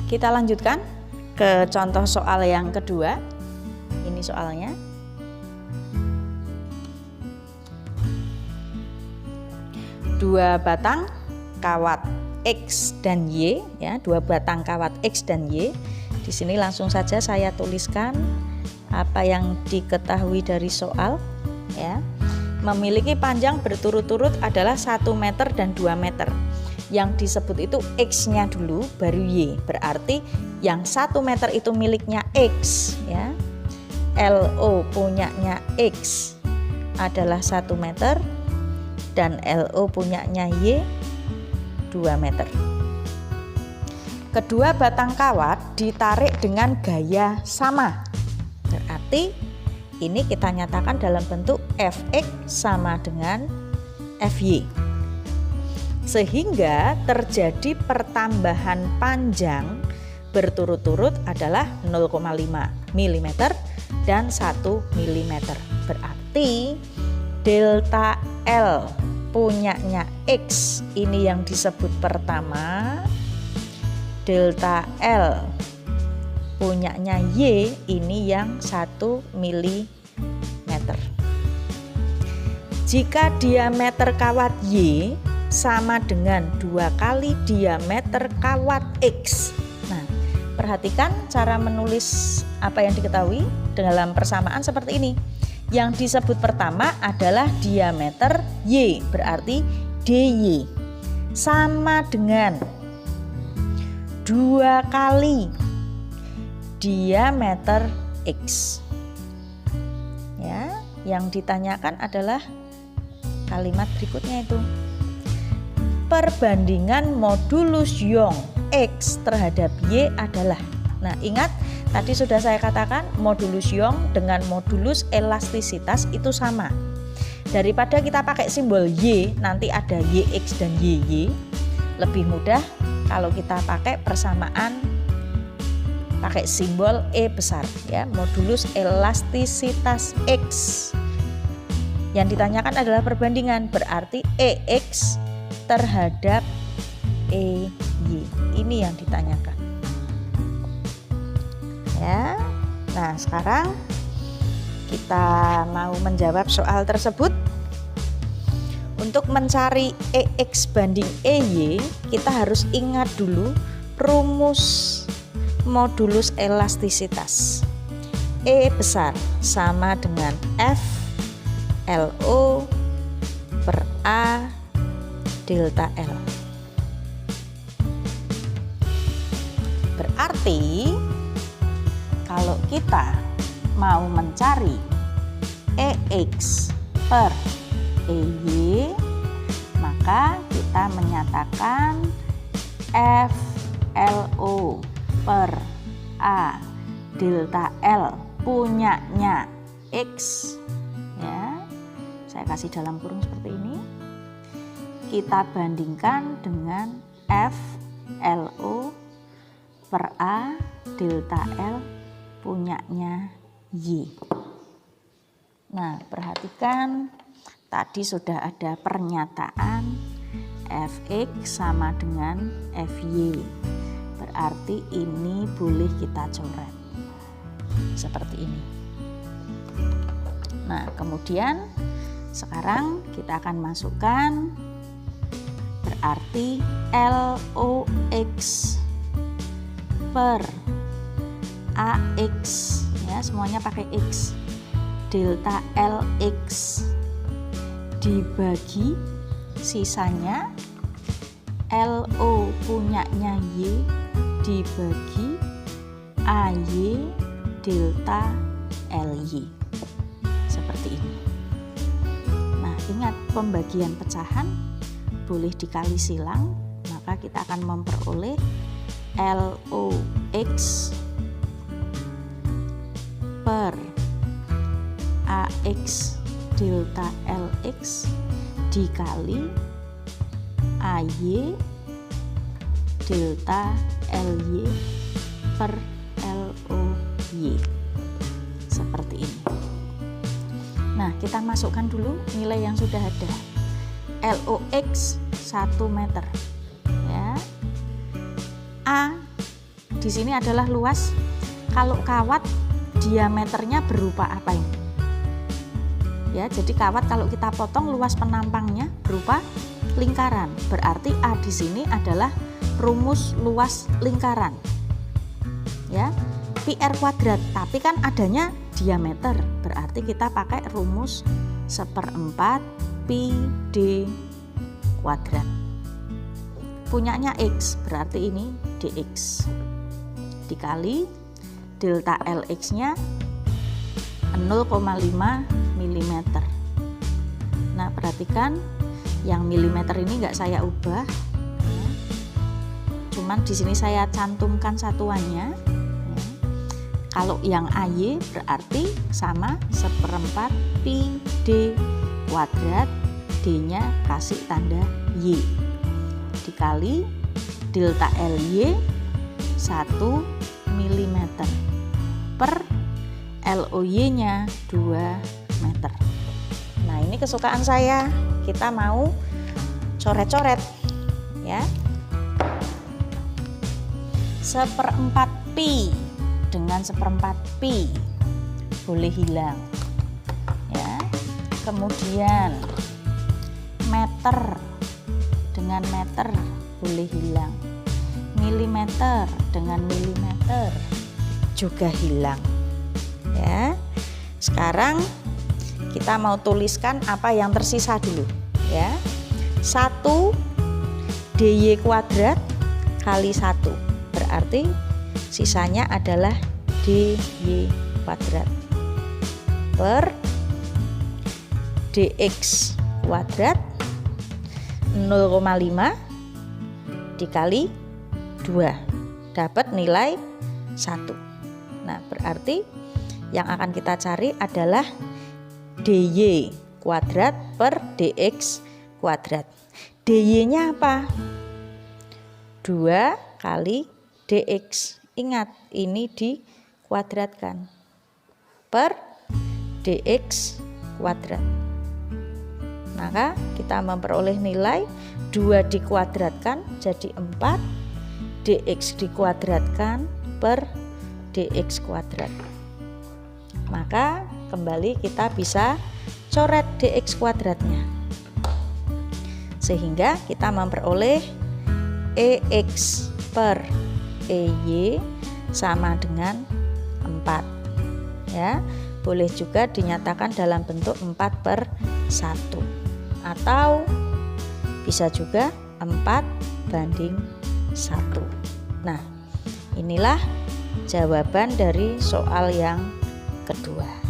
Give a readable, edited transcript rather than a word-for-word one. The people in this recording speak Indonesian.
Kita lanjutkan ke contoh soal yang kedua. Ini soalnya. Dua batang kawat X dan Y, ya, dua batang kawat X dan Y. Di sini langsung saja saya tuliskan apa yang diketahui dari soal, ya. Memiliki panjang berturut-turut adalah 1 meter dan 2 meter. Yang disebut itu X-nya dulu baru Y. Berarti yang 1 meter itu miliknya X, ya. LO punyanya X adalah 1 meter dan LO punyanya Y 2 meter. Kedua batang kawat ditarik dengan gaya sama. Berarti ini kita nyatakan dalam bentuk Fx sama dengan Fy. Sehingga terjadi pertambahan panjang berturut-turut adalah 0,5 mm dan 1 mm. Berarti delta L punyanya X ini yang disebut pertama, delta L punyanya Y ini yang 1 mm. Jika diameter kawat Y sama dengan 2 kali diameter kawat X. Nah, perhatikan cara menulis apa yang diketahui dalam persamaan seperti ini. Yang disebut pertama adalah diameter Y, berarti DY sama dengan 2 kali diameter X. Ya, yang ditanyakan adalah kalimat berikutnya itu. Perbandingan modulus Young X terhadap Y adalah. Nah, ingat tadi sudah saya katakan modulus Young dengan modulus elastisitas itu sama. Daripada kita pakai simbol Y, nanti ada YX dan YY. Lebih mudah kalau kita pakai persamaan pakai simbol E besar, ya, modulus elastisitas X. Yang ditanyakan adalah perbandingan, berarti EX terhadap EY. Ini yang ditanyakan. Ya. Nah, sekarang kita mau menjawab soal tersebut. Untuk mencari EX banding EY, kita harus ingat dulu rumus modulus elastisitas. E besar sama dengan F LO per A delta L. Berarti kalau kita mau mencari EX per EY, maka kita menyatakan FLO per A delta L punyanya X, ya. Saya kasih dalam kurung seperti ini. Kita bandingkan dengan FLO per A delta L punyanya Y. Nah, perhatikan tadi sudah ada pernyataan Fx sama dengan Fy. Berarti ini boleh kita coret seperti ini. Nah, kemudian sekarang kita akan masukkan, berarti LOX per AX, ya, semuanya pakai X, delta LX dibagi sisanya LO punyanya Y dibagi AY delta LY. Seperti ini. Nah, ingat pembagian pecahan boleh dikali silang, maka kita akan memperoleh LOX per AX delta LX dikali AY delta LY per LOY. Seperti ini. Nah, kita masukkan dulu nilai yang sudah ada. LOX 1 meter, ya. A di sini adalah luas. Kalau kawat diameternya berupa apa ini? Ya, jadi kawat kalau kita potong luas penampangnya berupa lingkaran. Berarti A di sini adalah rumus luas lingkaran. Ya, pi r kuadrat, tapi kan adanya diameter, berarti kita pakai rumus 1/4 pi d kuadrat. Punyanya X, berarti ini dx dikali delta Lx nya 0,5 mm. Nah, perhatikan yang milimeter ini nggak saya ubah, cuman di sini saya cantumkan satuannya. Kalau yang AY berarti sama 1/4 pi d kuadrat, D-nya kasih tanda Y, dikali delta LY 1 mm per LOY nya 2 meter. Nah, ini kesukaan saya, kita mau coret-coret ya. 1/4 pi dengan 1/4 pi boleh hilang ya. Kemudian meter dengan meter boleh hilang, milimeter dengan milimeter juga hilang ya. Sekarang kita mau tuliskan apa yang tersisa dulu ya. 1 dy kuadrat kali 1 berarti sisanya adalah dy kuadrat per dx kuadrat 0,5 dikali 2 dapat nilai 1. Nah, berarti yang akan kita cari adalah dy kuadrat per dx kuadrat. dy nya apa? 2 kali dx. Ingat, ini dikuadratkan per dx kuadrat. Maka kita memperoleh nilai 2 dikuadratkan jadi 4, dx dikuadratkan per dx kuadrat. Maka kembali kita bisa coret dx kuadratnya, sehingga kita memperoleh EX per EY sama dengan 4 ya. Boleh juga dinyatakan dalam bentuk 4/1 atau bisa juga 4/1. Nah, inilah jawaban dari soal yang kedua.